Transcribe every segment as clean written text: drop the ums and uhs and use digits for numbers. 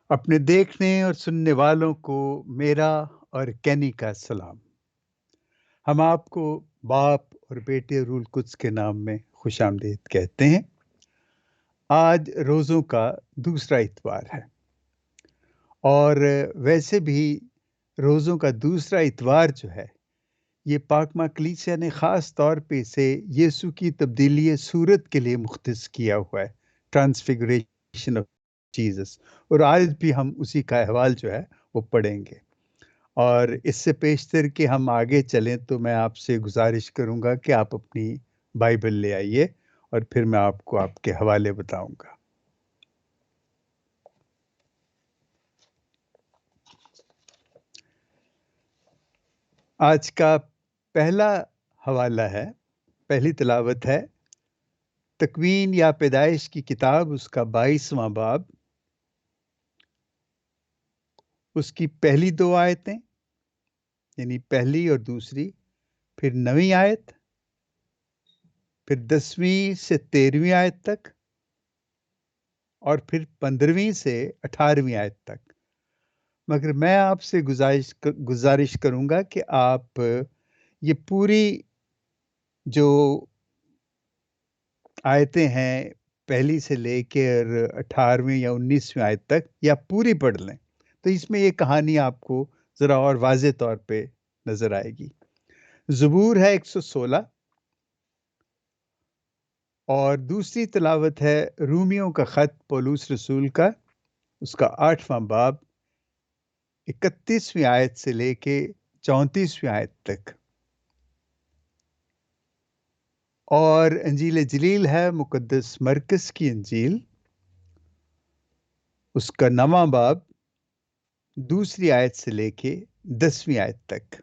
अपने देखने और सुनने वालों को मेरा और कैनी का सलाम। हम आपको बाप और बेटे रूल कुद्स के नाम में खुशामदीद कहते हैं। आज रोज़ों का दूसरा इतवार है और वैसे भी रोज़ों का दूसरा इतवार जो है, ये पाक कलीसिया ने ख़ास तौर पे इसे यीशु की तब्दीली सूरत के लिए मुख्तस किया हुआ है, ट्रांसफिगरेशन ऑफ जीसस। और आज भी हम उसी का अहवाल जो है वो पढ़ेंगे। और इससे पेशतर कि हम आगे चलें तो मैं आपसे गुज़ारिश करूँगा कि आप अपनी बाइबल ले आइए और फिर मैं आपको आपके हवाले बताऊँगा। आज का पहला हवाला है, पहली तिलावत है तकवीन या पैदाइश की किताब, उसका 22वां बाब, उसकी पहली 2 आयतें यानी पहली और दूसरी, फिर 9वीं आयत, फिर 10वीं से 13वीं आयत तक और फिर 15वीं से 18वीं आयत तक। मगर मैं आपसे गुज़ारिश करूँगा कि आप ये पूरी जो आयतें हैं, पहली से लेकर 18वीं या 19वीं आयत तक या पूरी पढ़ लें, तो इसमें ये कहानी आपको ज़रा और वाज़े तौर पे नज़र आएगी। ज़बूर है 116 और दूसरी तिलावत है रूमियों का ख़त पौलुस रसूल का, उसका 8वां बाब, 31वीं आयत से लेके 34वीं आयत तक। और इंजील जलील है मुक़द्दस मरकस की इंजील, उसका 9वां बाब, दूसरी आयत से लेके 10वीं आयत तक।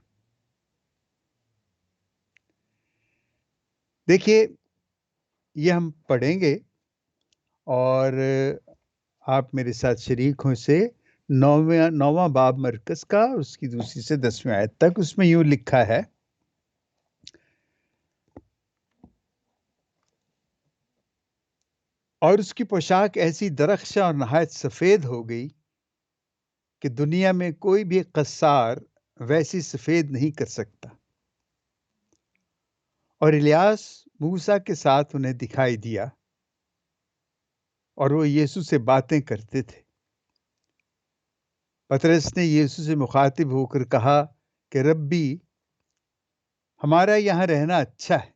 देखिए, ये हम पढ़ेंगे और आप मेरे साथ शरीक हों से 9वां बाब मरकस का, उसकी दूसरी से 10वीं आयत तक। उसमें यूँ लिखा है, और उसकी पोशाक ऐसी दरख्शां और नहायत सफ़ेद हो गई कि दुनिया में कोई भी कस्सार वैसी सफ़ेद नहीं कर सकता। और इलियास मूसा के साथ उन्हें दिखाई दिया और वो यीशु से बातें करते थे। पतरस ने यीशु से मुखातिब होकर कहा कि रब्बी, हमारा यहाँ रहना अच्छा है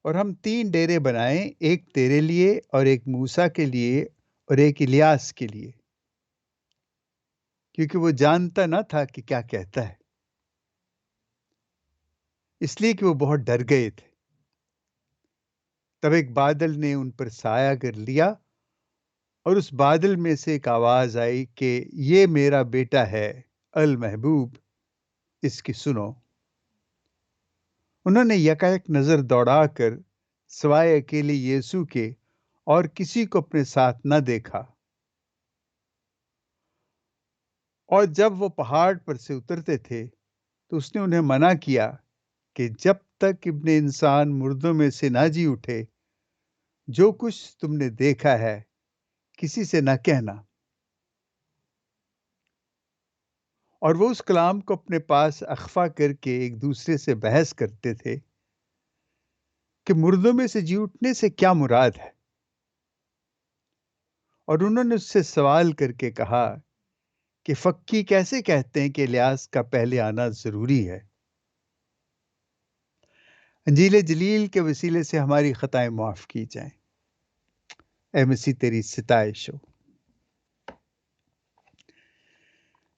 और हम 3 डेरे बनाएं, एक तेरे लिए और एक मूसा के लिए और एक इलियास के लिए, क्योंकि वो जानता न था कि क्या कहता है, इसलिए कि वो बहुत डर गए थे। तब एक बादल ने उन पर साया कर लिया और उस बादल में से एक आवाज आई कि ये मेरा बेटा है अल महबूब, इसकी सुनो। उन्होंने यकायक नजर दौड़ाकर सिवाय अकेले यीशु के और किसी को अपने साथ न देखा। और जब वो पहाड़ पर से उतरते थे तो उसने उन्हें मना किया कि जब तक इब्ने इंसान मुर्दों में से ना जी उठे, जो कुछ तुमने देखा है किसी से न कहना। और वो उस कलाम को अपने पास अख्फा करके एक दूसरे से बहस करते थे कि मुर्दों में से जी उठने से क्या मुराद है। और उन्होंने उससे सवाल करके कहा कि फक्की कैसे कहते हैं कि इलियास का पहले आना जरूरी है। अंजील जलील के वसीले से हमारी खताएं माफ की जाएं। ऐ मसीह तेरी सिताइश हो।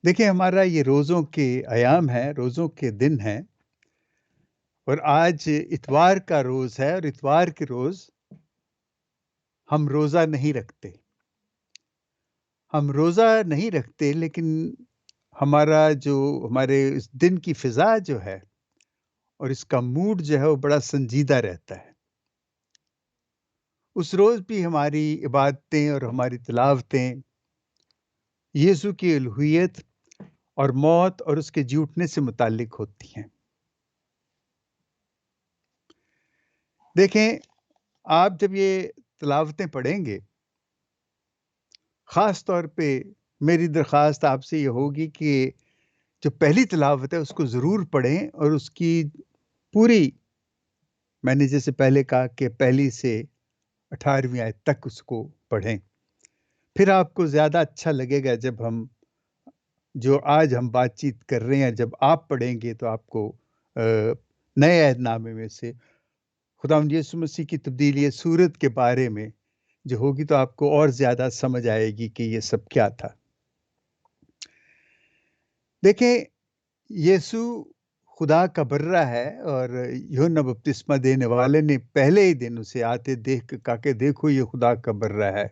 देखिए, हमारा ये रोज़ों के अयाम है, रोज़ों के दिन हैं और आज इतवार का रोज़ है और इतवार के रोज़ हम रोज़ा नहीं रखते। हम रोज़ा नहीं रखते, लेकिन हमारा जो हमारे इस दिन की फ़िज़ा जो है और इसका मूड जो है वो बड़ा संजीदा रहता है। उस रोज़ भी हमारी इबादतें और हमारी तिलावतें यीशु की उलूहियत और मौत और उसके जी उठने से मुताल्लिक होती हैं। देखें, आप जब ये तिलावतें पढ़ेंगे ख़ास तौर पे मेरी दरख़्वास्त आपसे ये होगी कि जो पहली तिलावत है उसको ज़रूर पढ़ें और उसकी पूरी, मैंने जैसे पहले कहा कि पहली से 18वीं आयत तक उसको पढ़ें। फिर आपको ज़्यादा अच्छा लगेगा जब हम जो आज हम बातचीत कर रहे हैं, जब आप पढ़ेंगे तो आपको नए ऐहदनामे में से खुदावंद यीशु मसीह की तब्दीली सूरत के बारे में जो होगी तो आपको और ज़्यादा समझ आएगी कि ये सब क्या था। देखें, यीशु खुदा का बर्रा है और यूहन्ना बपतिस्मा देने वाले ने पहले ही दिन उसे आते देख के कहा कि देखो ये खुदा का बर्रा है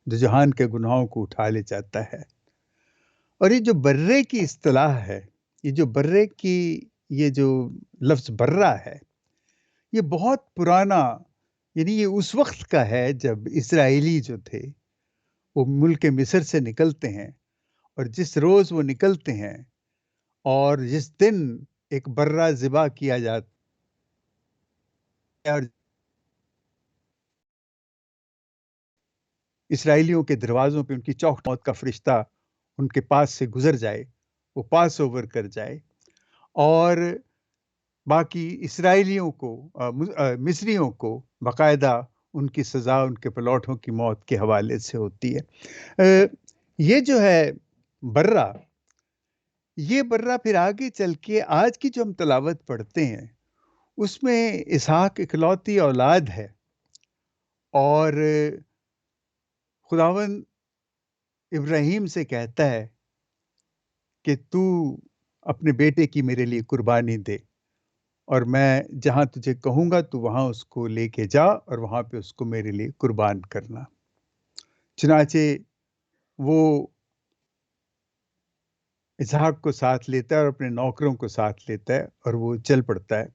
जो जहान के गुनाहों को उठा ले जाता है। और ये जो बर्रे की इस्तिलाह है, ये जो बर्रे की ये जो लफ्ज़ बर्रा है, ये बहुत पुराना, यानी ये उस वक़्त का है जब इस्राएली जो थे, वो मुल्क मिस्र से निकलते हैं और जिस रोज़ वो निकलते हैं और जिस दिन एक बर्रा ज़िबा किया जाता है और इस्राएलियों के दरवाज़ों पे उनकी चौखट मौत का फ़रिश्ता उनके पास से गुज़र जाए, वो पास ओवर कर जाए और बाकी इस्राएलियों को मिस्रियों को बाकायदा उनकी सज़ा उनके पलौठों की मौत के हवाले से होती है। ये जो है बर्रा, ये बर्रा फिर आगे चल के आज की जो हम तिलावत पढ़ते हैं, उसमें इसहाक इकलौती औलाद है और खुदावंद इब्राहीम से कहता है कि तू अपने बेटे की मेरे लिए कुर्बानी दे और मैं जहाँ तुझे कहूँगा तू वहाँ उसको लेके जा और वहाँ पे उसको मेरे लिए कुर्बान करना। चुनाचे वो इसहाक को साथ लेता है और अपने नौकरों को साथ लेता है और वो चल पड़ता है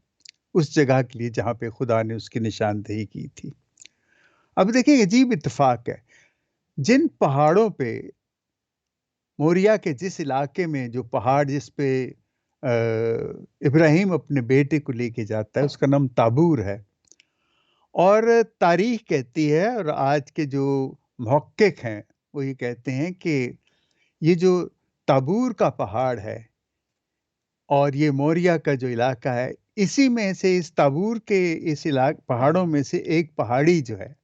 उस जगह के लिए जहाँ पे खुदा ने उसकी निशानदेही की थी। अब देखिए अजीब इत्तेफाक है, जिन पहाड़ों पे मोरिया के जिस इलाके में जो पहाड़ जिस पे इब्राहिम अपने बेटे को लेके जाता है उसका नाम ताबूर है और तारीख कहती है और आज के जो मुहक्किक हैं वो ये कहते हैं कि ये जो ताबूर का पहाड़ है और ये मोरिया का जो इलाका है, इसी में से इस ताबूर के इस पहाड़ों में से एक पहाड़ी जो है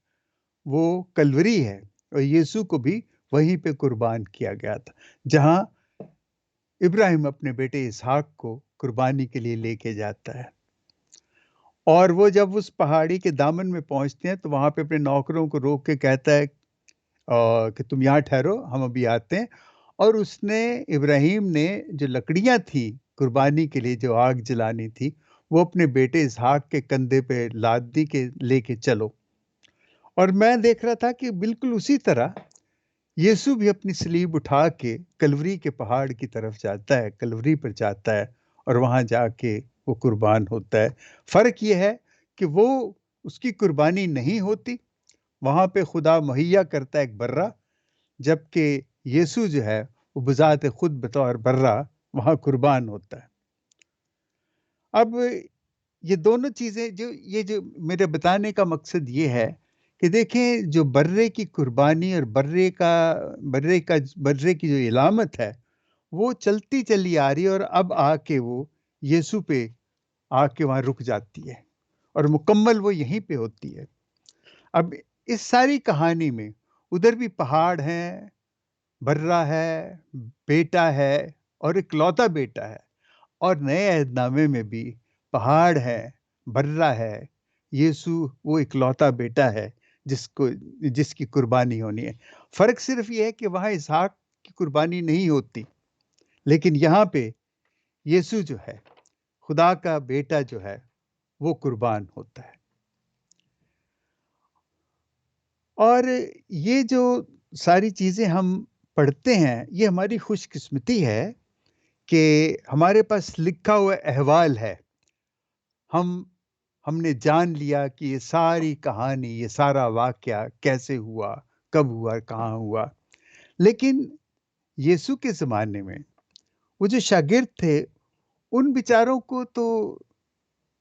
वो कलवरी है और यीशु को भी वहीं पे कुर्बान किया गया था, जहाँ इब्राहिम अपने बेटे इसहाक को कुर्बानी के लिए लेके जाता है। और वो जब उस पहाड़ी के दामन में पहुँचते हैं तो वहाँ पे अपने नौकरों को रोक के कहता है कि तुम यहाँ ठहरो, हम अभी आते हैं। और उसने इब्राहिम ने जो लकड़ियाँ थी कुर्बानी के लिए जो आग जलानी थी, वो अपने बेटे इसहाक के कंधे पे लाद दी कि लेके चलो। और मैं देख रहा था कि बिल्कुल उसी तरह यीशु भी अपनी सलीब उठा के कलवरी के पहाड़ की तरफ जाता है, कलवरी पर जाता है और वहाँ जाके वो कुर्बान होता है। फ़र्क ये है कि वो उसकी कुर्बानी नहीं होती, वहाँ पे खुदा मुहैया करता है एक बर्रा, जबकि यीशु जो है वो बज़ात खुद बतौर बर्रा वहाँ कुर्बान होता है। अब ये दोनों चीज़ें जो मेरे बताने का मकसद ये है कि देखें जो बर्रे की कुर्बानी और बर्रे की जो इलामत है, वो चलती चली आ रही है और अब आके वो यीशु पे आके वहाँ रुक जाती है और मुकम्मल वो यहीं पे होती है। अब इस सारी कहानी में उधर भी पहाड़ हैं, बर्रा है, बेटा है और इकलौता बेटा है और नए अहदनामे में भी पहाड़ है, बर्रा है, यीशु वो इकलौता बेटा है जिसको जिसकी कुर्बानी होनी है। फ़र्क सिर्फ़ ये है कि वहाँ इसहाक की कुर्बानी नहीं होती, लेकिन यहाँ पे यीशु जो है, खुदा का बेटा जो है, वो कुर्बान होता है। और ये जो सारी चीज़ें हम पढ़ते हैं, ये हमारी खुशकिस्मती है कि हमारे पास लिखा हुआ अहवाल है। हमने जान लिया कि ये सारी कहानी, ये सारा वाक़या कैसे हुआ, कब हुआ, कहाँ हुआ। लेकिन यीशु के ज़माने में वो जो शागिर्द थे, उन बेचारों को तो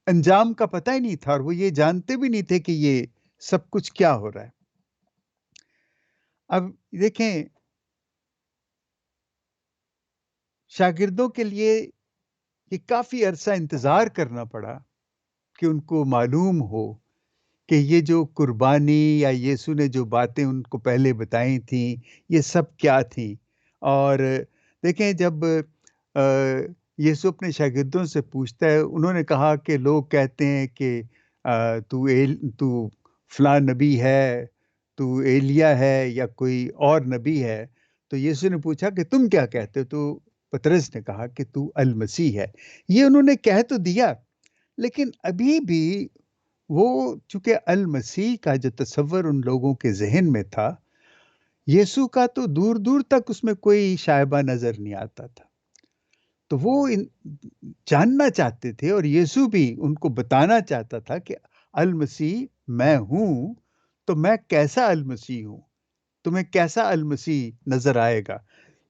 अंजाम का पता ही नहीं था और वो ये जानते भी नहीं थे कि ये सब कुछ क्या हो रहा है। अब देखें, शागिर्दों के लिए ये काफ़ी अरसा इंतज़ार करना पड़ा कि उनको मालूम हो कि ये जो कुर्बानी या यीशु ने जो बातें उनको पहले बताई थीं, ये सब क्या थीं? और देखें, जब यीशु अपने शागिर्दों से पूछता है, उन्होंने कहा कि लोग कहते हैं कि तू फलाँ नबी है, तू एलिय्याह है या कोई और नबी है। तो यीशु ने पूछा कि तुम क्या कहते हो? तो पतरस ने कहा कि तू अल मसीह है। ये उन्होंने कह तो दिया, लेकिन अभी भी वो चूँकि अल मसीह का जो तसव्वुर उन लोगों के ज़हन में था, यीशु का तो दूर-दूर तक उसमें कोई शायबा नज़र नहीं आता था। तो वो इन जानना चाहते थे और यीशु भी उनको बताना चाहता था कि अल मसीह मैं हूँ, तो मैं कैसा अल मसीह हूँ? तुम्हें कैसा अल मसीह नज़र आएगा?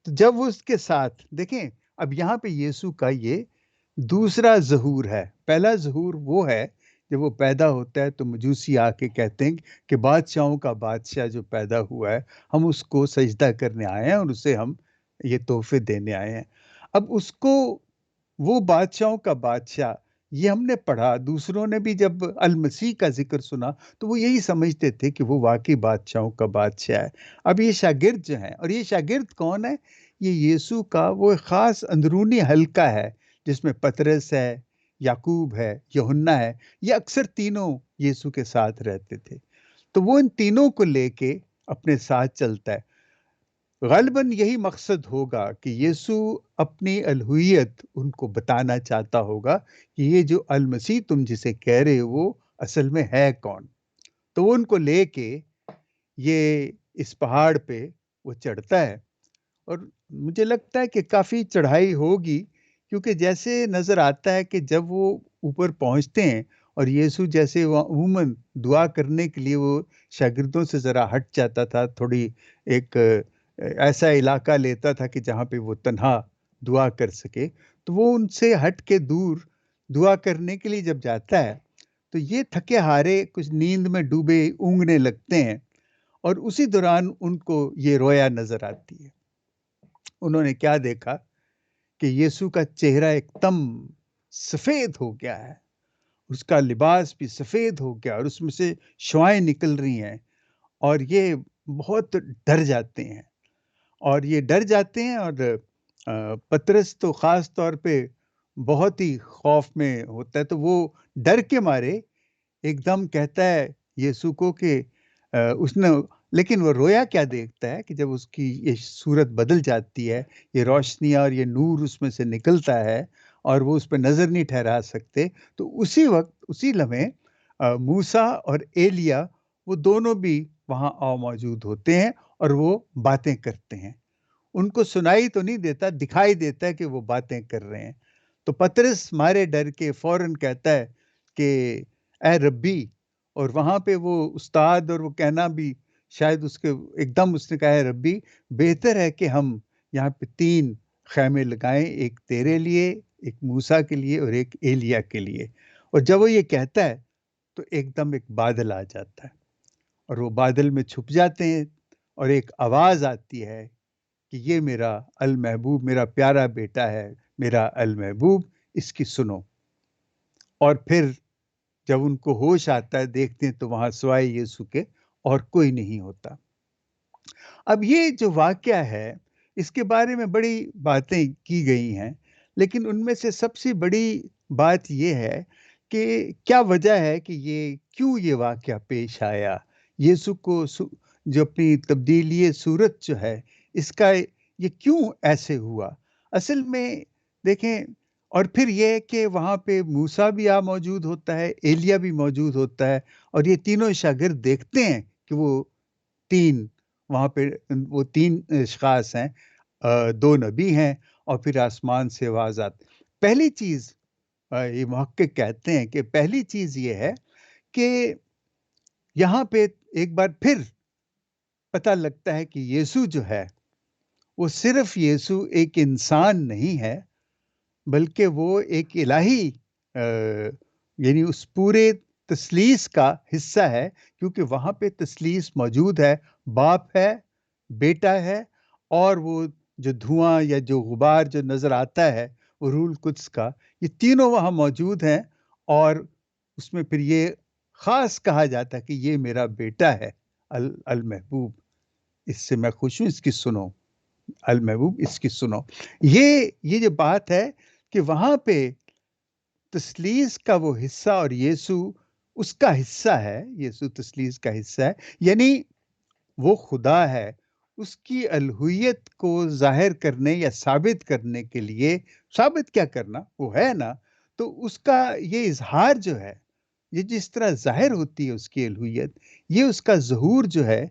तो जब वो उसके साथ देखें, अब यहाँ पे यीशु का ये दूसरा ज़हूर है। पहला ज़हूर वो है, जब वो पैदा होता है तो मजूसी आके कहते हैं कि बादशाहों का बादशाह जो पैदा हुआ है, हम उसको सजदा करने आए हैं और उसे हम ये तोहफ़े देने आए हैं। अब उसको, वो बादशाहों का बादशाह, ये हमने पढ़ा, दूसरों ने भी जब अल मसीह का ज़िक्र सुना, तो वो यही समझते थे कि वो वाक़ई बादशाहों का बादशाह है। अब ये शागिर्द जो हैं, और ये शागिर्द कौन है? ये यीशु का वो ख़ास अंदरूनी हल्का है, जिसमें पतरस है, याकूब है, यूहन्ना है, ये अक्सर तीनों यीशु के साथ रहते थे। तो वो इन तीनों को लेके अपने साथ चलता है। ग़ालिबन यही मकसद होगा कि यीशु अपनी अलूहियत उनको बताना चाहता होगा कि ये जो अल मसीह तुम जिसे कह रहे हो, वो असल में है कौन? तो वो उनको लेके ये इस पहाड़ पे वो चढ़ता है, और मुझे लगता है कि काफ़ी चढ़ाई होगी, क्योंकि जैसे नज़र आता है कि जब वो ऊपर पहुँचते हैं और यीशु जैसे वो अमूमन दुआ करने के लिए वो शागिर्दों से ज़रा हट जाता था, थोड़ी एक ऐसा इलाका लेता था कि जहाँ पे वो तन्हा दुआ कर सके, तो वो उनसे हट के दूर दुआ करने के लिए जब जाता है, तो ये थके-हारे कुछ नींद में डूबे ऊँघने लगते हैं, और उसी दौरान उनको ये रोया नज़र आती है। उन्होंने क्या देखा कि यीशु का चेहरा एकदम सफ़ेद हो गया है, उसका लिबास भी सफ़ेद हो गया और उसमें से शुआएँ निकल रही हैं, और ये बहुत डर जाते हैं। और ये डर जाते हैं, और पतरस तो ख़ास तौर पे बहुत ही खौफ़ में होता है, तो वो डर के मारे एकदम कहता है यीशु को कि उसने, लेकिन वो रोया क्या देखता है कि जब उसकी ये सूरत बदल जाती है, ये रोशनी और ये नूर उसमें से निकलता है और वो उस पे नज़र नहीं ठहरा सकते, तो उसी वक़्त, उसी लम्हे मूसा और एलिय्याह, वो दोनों भी वहाँ मौजूद होते हैं और वो बातें करते हैं। उनको सुनाई तो नहीं देता, दिखाई देता है कि वो बातें कर रहे हैं। तो पतरस मारे डर के फ़ौरन कहता है कि ए रब्बी, और वहाँ पे वो उस्ताद और वो कहना भी शायद उसके, एकदम उसने कहा है रब्बी, बेहतर है कि हम यहाँ पे 3 ख़ैमे लगाएँ, एक तेरे लिए, एक मूसा के लिए और एक एलिय्याह के लिए। और जब वो ये कहता है, तो एकदम एक बादल आ जाता है और वो बादल में छुप जाते हैं, और एक आवाज़ आती है कि ये मेरा अल महबूब, मेरा प्यारा बेटा है, मेरा अल महबूब, इसकी सुनो। और फिर जब उनको होश आता है, देखते हैं तो वहाँ सिवाय यीशु के और कोई नहीं होता। अब ये जो वाक़या है, इसके बारे में बड़ी बातें की गई हैं, लेकिन उनमें से सबसे बड़ी बात ये है कि क्या वजह है कि ये क्यों ये वाक़या पेश आया? यीशु को जो अपनी तब्दीली सूरत जो है, इसका ये क्यों ऐसे हुआ? असल में देखें, और फिर ये है कि वहाँ पे मूसा भी मौजूद होता है, एलिय्याह भी मौजूद होता है, और ये तीनों शागिर्द देखते हैं कि वो 3 वहाँ पे वो 3 अशख़ास हैं, 2 नबी हैं, और फिर आसमान से आवाज़ आती। पहली चीज़, ये मुहक्किक कहते हैं कि पहली चीज़ ये है कि यहाँ पे एक बार फिर पता लगता है कि यीशु जो है, वो सिर्फ़ यीशु एक इंसान नहीं है, बल्कि वो एक इलाही यानी उस पूरे तस्लीस का हिस्सा है, क्योंकि वहाँ पे तस्लीस मौजूद है, बाप है, بیٹا ہے، اور وہ جو دھواں یا جو غبار جو نظر آتا ہے وہ روح القدس کا، یہ تینوں وہاں موجود ہیں، اور اس میں پھر یہ خاص کہا جاتا ہے کہ یہ میرا بیٹا ہے المحبوب، اس سے میں خوش ہوں، اس کی سنو، المحبوب اس کی سنو۔ یہ جو بات ہے کہ وہاں پہ تثلیث کا وہ حصہ، اور یسوع اس کا حصہ ہے، یسوع تثلیث کا حصہ ہے، یعنی وہ خدا ہے، اس کی الوہیت کو ظاہر کرنے یا ثابت کرنے کے لیے، ثابت کیا کرنا، وہ ہے نا، تو اس کا یہ اظہار جو ہے، یہ جس طرح ظاہر ہوتی ہے اس کی الوہیت، یہ اس کا ظہور جو ہے،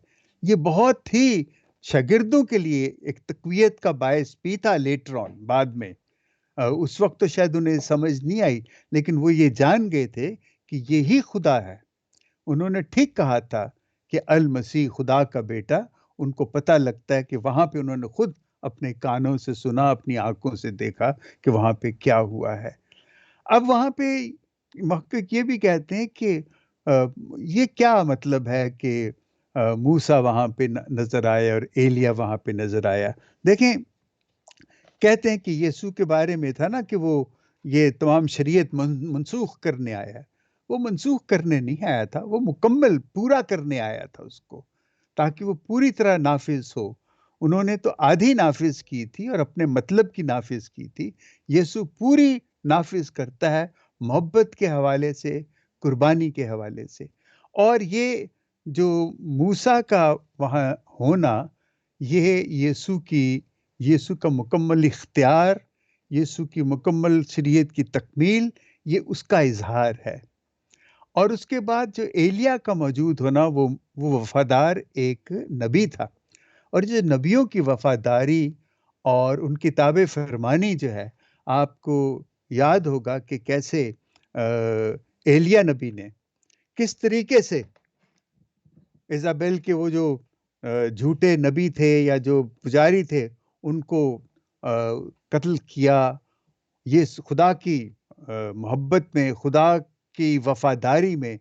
یہ بہت ہی شاگردوں کے لیے ایک تقویت کا باعث بھی تھا لیٹر آن، بعد میں۔ اس وقت تو شاید انہیں سمجھ نہیں آئی، لیکن وہ یہ جان گئے تھے کہ یہی خدا ہے۔ انہوں نے ٹھیک کہا تھا کہ المسیح خدا کا بیٹا، ان کو پتہ لگتا ہے کہ وہاں پہ انہوں نے خود اپنے کانوں سے سنا، اپنی آنکھوں سے دیکھا کہ وہاں پہ کیا ہوا ہے۔ اب وہاں پہ محقق یہ بھی کہتے ہیں کہ یہ کیا مطلب ہے کہ موسیٰ وہاں پہ نظر آیا اور ایلیا وہاں پہ نظر آیا۔ دیکھیں، کہتے ہیں کہ یسوع کے بارے میں تھا نا کہ وہ یہ تمام شریعت منسوخ کرنے آیا، وہ منسوخ کرنے نہیں آیا تھا، وہ مکمل پورا کرنے آیا تھا اس کو، تاکہ وہ پوری طرح نافذ ہو۔ انہوں نے تو آدھی نافذ کی تھی اور اپنے مطلب کی نافذ کی تھی، یسوع پوری نافذ کرتا ہے، محبت کے حوالے سے، قربانی کے حوالے سے۔ اور یہ جو موسیٰ کا وہاں ہونا، یہ یسوع کا مکمل اختیار، یسوع کی مکمل شریعت کی تکمیل، یہ اس کا اظہار ہے۔ اور اس کے بعد جو ایلیا کا موجود ہونا، وہ وفادار ایک نبی تھا، اور جو نبیوں کی وفاداری اور ان کی تابع فرمانی جو ہے، آپ کو یاد ہوگا کہ کیسے ایلیا نبی نے کس طریقے سے ایزابیل کے وہ جو جھوٹے نبی تھے یا جو پجاری تھے، ان کو قتل کیا۔ یہ خدا کی محبت میں، خدا کی وفاداری میں،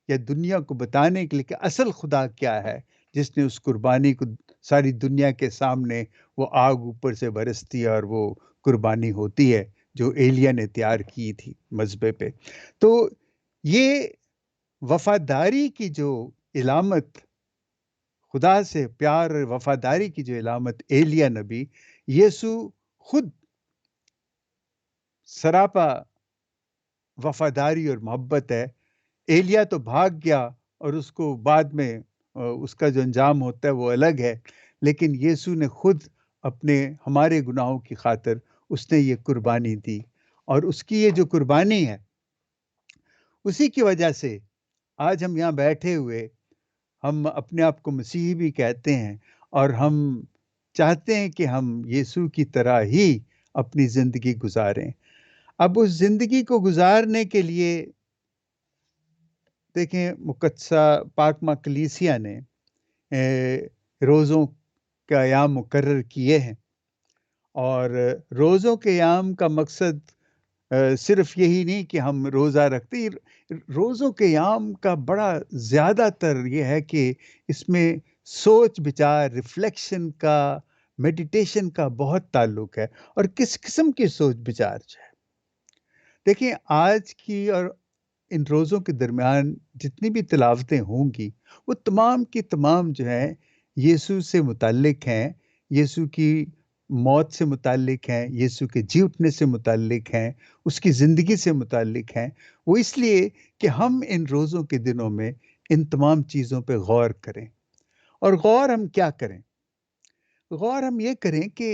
یا دنیا کو بتانے کے لیے کہ اصل خدا کیا ہے، جس نے اس قربانی کو ساری دنیا کے سامنے، وہ آگ اوپر سے برستی ہے اور وہ قربانی ہوتی ہے جو ایلیا نے تیار کی تھی مذبح پہ۔ تو یہ وفاداری کی جو علامت، خدا سے پیار اور وفاداری کی جو علامت ایلیا نبی، یسوع خود سراپا وفاداری اور محبت ہے۔ ایلیا تو بھاگ گیا اور اس کو بعد میں اس کا جو انجام ہوتا ہے وہ الگ ہے، لیکن یسوع نے خود اپنے ہمارے گناہوں کی خاطر اس نے یہ قربانی دی، اور اس کی یہ جو قربانی ہے، اسی کی وجہ سے آج ہم یہاں بیٹھے ہوئے، ہم اپنے آپ کو مسیحی بھی کہتے ہیں، اور ہم چاہتے ہیں کہ ہم یسوع کی طرح ہی اپنی زندگی گزاریں۔ اب اس زندگی کو گزارنے کے لیے دیکھیں، مقدسہ پاک ماں کلیسیا نے روزوں کا ایام مقرر کیے ہیں، اور روزوں کے ایام کا مقصد صرف یہی نہیں کہ ہم روزہ رکھتے، روزوں کے ایام کا بڑا زیادہ تر یہ ہے کہ اس میں سوچ بچار، ریفلیکشن کا، میڈیٹیشن کا بہت تعلق ہے۔ اور کس قسم کی سوچ بچار ہے؟ دیکھیں، آج کی اور ان روزوں کے درمیان جتنی بھی تلاوتیں ہوں گی، وہ تمام کی تمام جو ہیں یسوع سے متعلق ہیں، یسوع کی موت سے متعلق ہیں، یسوع کے جی اٹھنے سے متعلق ہیں، اس کی زندگی سے متعلق ہیں۔ وہ اس لیے کہ ہم ان روزوں کے دنوں میں ان تمام چیزوں پہ غور کریں۔ اور غور ہم کیا کریں؟ غور ہم یہ کریں کہ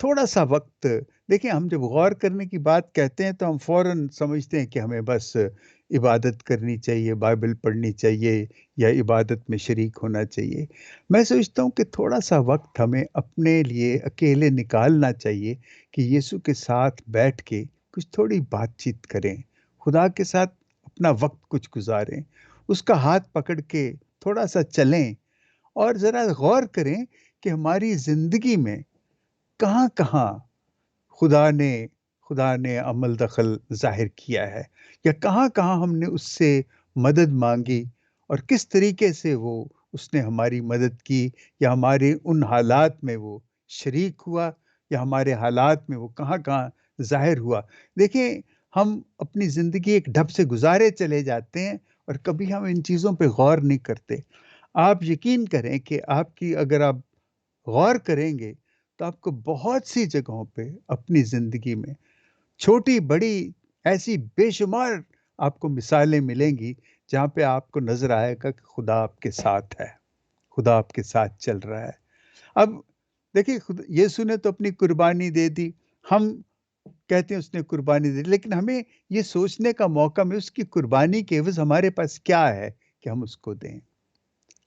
تھوڑا سا وقت، دیکھیں، ہم جب غور کرنے کی بات کہتے ہیں تو ہم فوراً سمجھتے ہیں کہ ہمیں بس عبادت کرنی چاہیے، بائبل پڑھنی چاہیے، یا عبادت میں شریک ہونا چاہیے۔ میں سوچتا ہوں کہ تھوڑا سا وقت ہمیں اپنے لیے اکیلے نکالنا چاہیے کہ یسوع کے ساتھ بیٹھ کے کچھ تھوڑی بات چیت کریں، خدا کے ساتھ اپنا وقت کچھ گزاریں، اس کا ہاتھ پکڑ کے تھوڑا سا چلیں، اور ذرا غور کریں کہ ہماری زندگی میں کہاں کہاں خدا نے عمل دخل ظاہر کیا ہے، یا کہاں کہاں ہم نے اس سے مدد مانگی، اور کس طریقے سے وہ اس نے ہماری مدد کی، یا ہمارے ان حالات میں وہ شریک ہوا، یا ہمارے حالات میں وہ کہاں کہاں ظاہر ہوا۔ دیکھیں، ہم اپنی زندگی ایک ڈھب سے گزارے چلے جاتے ہیں اور کبھی ہم ان چیزوں پہ غور نہیں کرتے۔ آپ یقین کریں کہ اگر آپ غور کریں گے تو آپ کو بہت سی جگہوں پہ اپنی زندگی میں چھوٹی بڑی ایسی بے شمار آپ کو مثالیں ملیں گی جہاں پہ آپ کو نظر آئے گا کہ خدا آپ کے ساتھ ہے، خدا آپ کے ساتھ چل رہا ہے۔ اب دیکھیں، یہ سنے تو اپنی قربانی دے دی، ہم کہتے ہیں اس نے قربانی دی، لیکن ہمیں یہ سوچنے کا موقع میں اس کی قربانی کے عوض ہمارے پاس کیا ہے کہ ہم اس کو دیں؟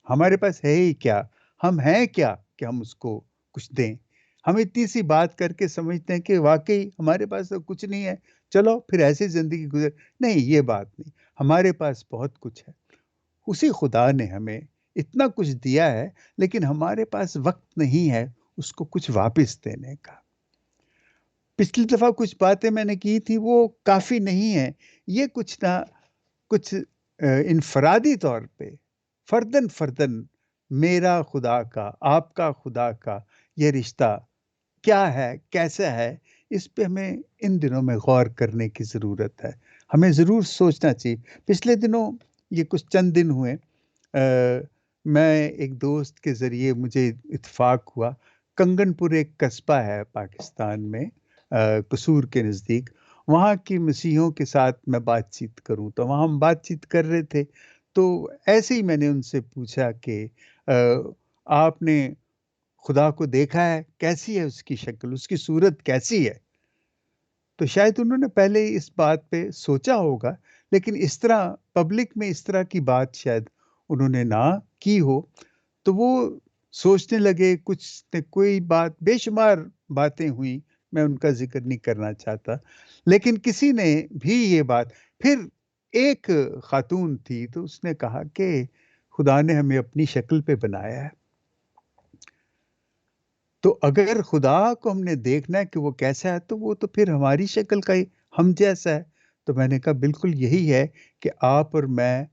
ہمارے پاس ہے ہی کیا؟ ہم ہیں کیا کہ ہم اس کو کچھ دیں؟ ہم اتنی سی بات کر کے سمجھتے ہیں کہ واقعی ہمارے پاس تو کچھ نہیں ہے، چلو پھر ایسی زندگی گزر۔ نہیں، یہ بات نہیں، ہمارے پاس بہت کچھ ہے۔ اسی خدا نے ہمیں اتنا کچھ دیا ہے، لیکن ہمارے پاس وقت نہیں ہے اس کو کچھ واپس دینے کا۔ پچھلی دفعہ کچھ باتیں میں نے کی تھی، وہ کافی نہیں ہے۔ یہ کچھ نہ کچھ انفرادی طور پہ فردن فردن میرا خدا کا، آپ کا خدا کا یہ رشتہ کیا ہے، کیسا ہے، اس پہ ہمیں ان دنوں میں غور کرنے کی ضرورت ہے۔ ہمیں ضرور سوچنا چاہیے۔ پچھلے دنوں یہ کچھ چند دن ہوئے، میں ایک دوست کے ذریعے مجھے اتفاق ہوا، کنگن پور ایک قصبہ ہے پاکستان میں، قصور کے نزدیک، وہاں کی مسیحیوں کے ساتھ میں بات چیت کروں تو وہاں ہم بات چیت کر رہے تھے، تو ایسے ہی میں نے ان سے پوچھا کہ آپ نے خدا کو دیکھا ہے؟ کیسی ہے اس کی شکل، اس کی صورت کیسی ہے؟ تو شاید انہوں نے پہلے اس بات پہ سوچا ہوگا، لیکن اس طرح پبلک میں اس طرح کی بات شاید انہوں نے نہ کی ہو، تو وہ سوچنے لگے کچھ نے، کوئی بات، بے شمار باتیں ہوئیں، میں ان کا ذکر نہیں کرنا چاہتا، لیکن کسی نے بھی یہ بات، پھر ایک خاتون تھی تو اس نے کہا کہ خدا نے ہمیں اپنی شکل پہ بنایا ہے، تو اگر خدا کو ہم نے دیکھنا ہے کہ وہ کیسا ہے تو وہ تو پھر ہماری شکل کا ہی ہم جیسا ہے۔ تو میں نے کہا بالکل یہی ہے کہ آپ اور میں،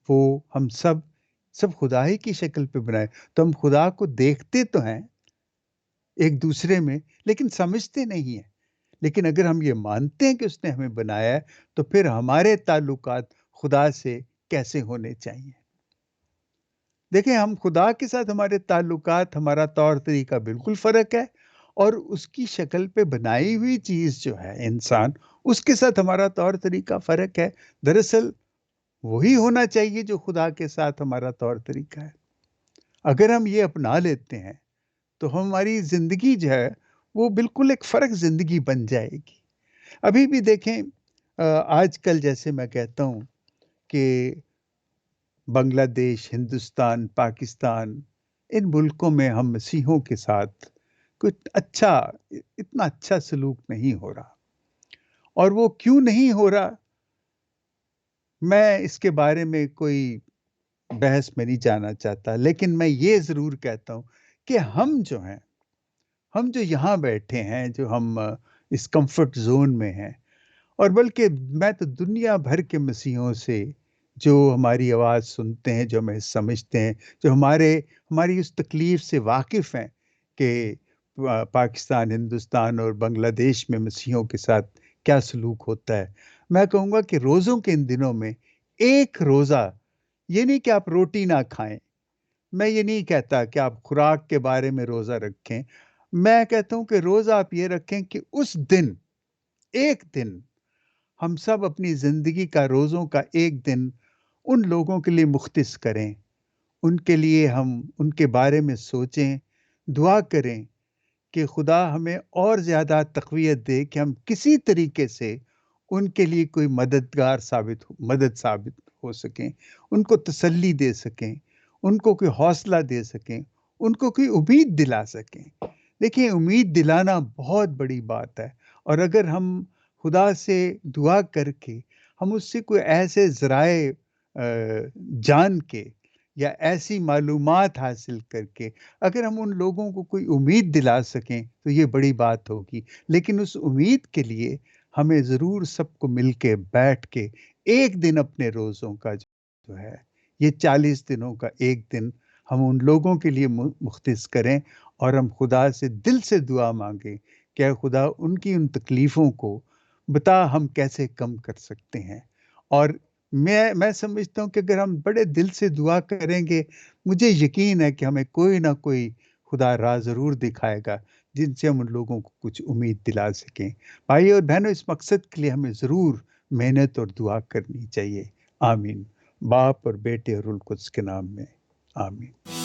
وہ ہم سب سب خدا ہی کی شکل پہ بنائے، تو ہم خدا کو دیکھتے تو ہیں ایک دوسرے میں، لیکن سمجھتے نہیں ہیں۔ لیکن اگر ہم یہ مانتے ہیں کہ اس نے ہمیں بنایا ہے تو پھر ہمارے تعلقات خدا سے کیسے ہونے چاہیے؟ دیکھیں، ہم خدا کے ساتھ ہمارے تعلقات، ہمارا طور طریقہ بالکل فرق ہے، اور اس کی شکل پہ بنائی ہوئی چیز جو ہے انسان، اس کے ساتھ ہمارا طور طریقہ فرق ہے۔ دراصل وہی ہونا چاہیے جو خدا کے ساتھ ہمارا طور طریقہ ہے۔ اگر ہم یہ اپنا لیتے ہیں تو ہماری زندگی جو ہے وہ بالکل ایک فرق زندگی بن جائے گی۔ ابھی بھی دیکھیں، آج کل جیسے میں کہتا ہوں کہ بنگلہ دیش، ہندوستان، پاکستان، ان ملکوں میں ہم مسیحوں کے ساتھ کچھ اتنا اچھا سلوک نہیں ہو رہا، اور وہ کیوں نہیں ہو رہا، میں اس کے بارے میں کوئی بحث میں نہیں جانا چاہتا، لیکن میں یہ ضرور کہتا ہوں کہ ہم جو یہاں بیٹھے ہیں، جو ہم اس کمفرٹ زون میں ہیں، اور بلکہ میں تو دنیا بھر کے مسیحوں سے جو ہماری آواز سنتے ہیں، جو ہمیں سمجھتے ہیں، جو ہماری اس تکلیف سے واقف ہیں کہ پاکستان، ہندوستان اور بنگلہ دیش میں مسیحوں کے ساتھ کیا سلوک ہوتا ہے، میں کہوں گا کہ روزوں کے ان دنوں میں ایک روزہ، یہ نہیں کہ آپ روٹی نہ کھائیں، میں یہ نہیں کہتا کہ آپ خوراک کے بارے میں روزہ رکھیں، میں کہتا ہوں کہ روزہ آپ یہ رکھیں کہ اس دن، ایک دن، ہم سب اپنی زندگی کا، روزوں کا ایک دن ان لوگوں کے لیے مختص کریں، ان کے لیے ہم ان کے بارے میں سوچیں، دعا کریں کہ خدا ہمیں اور زیادہ تقویت دے کہ ہم کسی طریقے سے ان کے لیے کوئی مدد ثابت ہو سکیں، ان کو تسلی دے سکیں، ان کو کوئی حوصلہ دے سکیں، ان کو کوئی امید دلا سکیں۔ دیکھیں، امید دلانا بہت بڑی بات ہے، اور اگر ہم خدا سے دعا کر کے، ہم اس سے کوئی ایسے ذرائع جان کے یا ایسی معلومات حاصل کر کے اگر ہم ان لوگوں کو کوئی امید دلا سکیں تو یہ بڑی بات ہوگی۔ لیکن اس امید کے لیے ہمیں ضرور سب کو مل کے بیٹھ کے ایک دن اپنے روزوں کا جو ہے، یہ 40 دنوں کا ایک دن ہم ان لوگوں کے لیے مختص کریں اور ہم خدا سے دل سے دعا مانگیں کہ اے خدا ان کی ان تکلیفوں کو بتا ہم کیسے کم کر سکتے ہیں۔ اور میں سمجھتا ہوں کہ اگر ہم بڑے دل سے دعا کریں گے، مجھے یقین ہے کہ ہمیں کوئی نہ کوئی خدا راہ ضرور دکھائے گا جن سے ہم ان لوگوں کو کچھ امید دلا سکیں۔ بھائی اور بہنوں، اس مقصد کے لیے ہمیں ضرور محنت اور دعا کرنی چاہیے۔ آمین۔ باپ اور بیٹے اور روح القدس کے نام میں آمین۔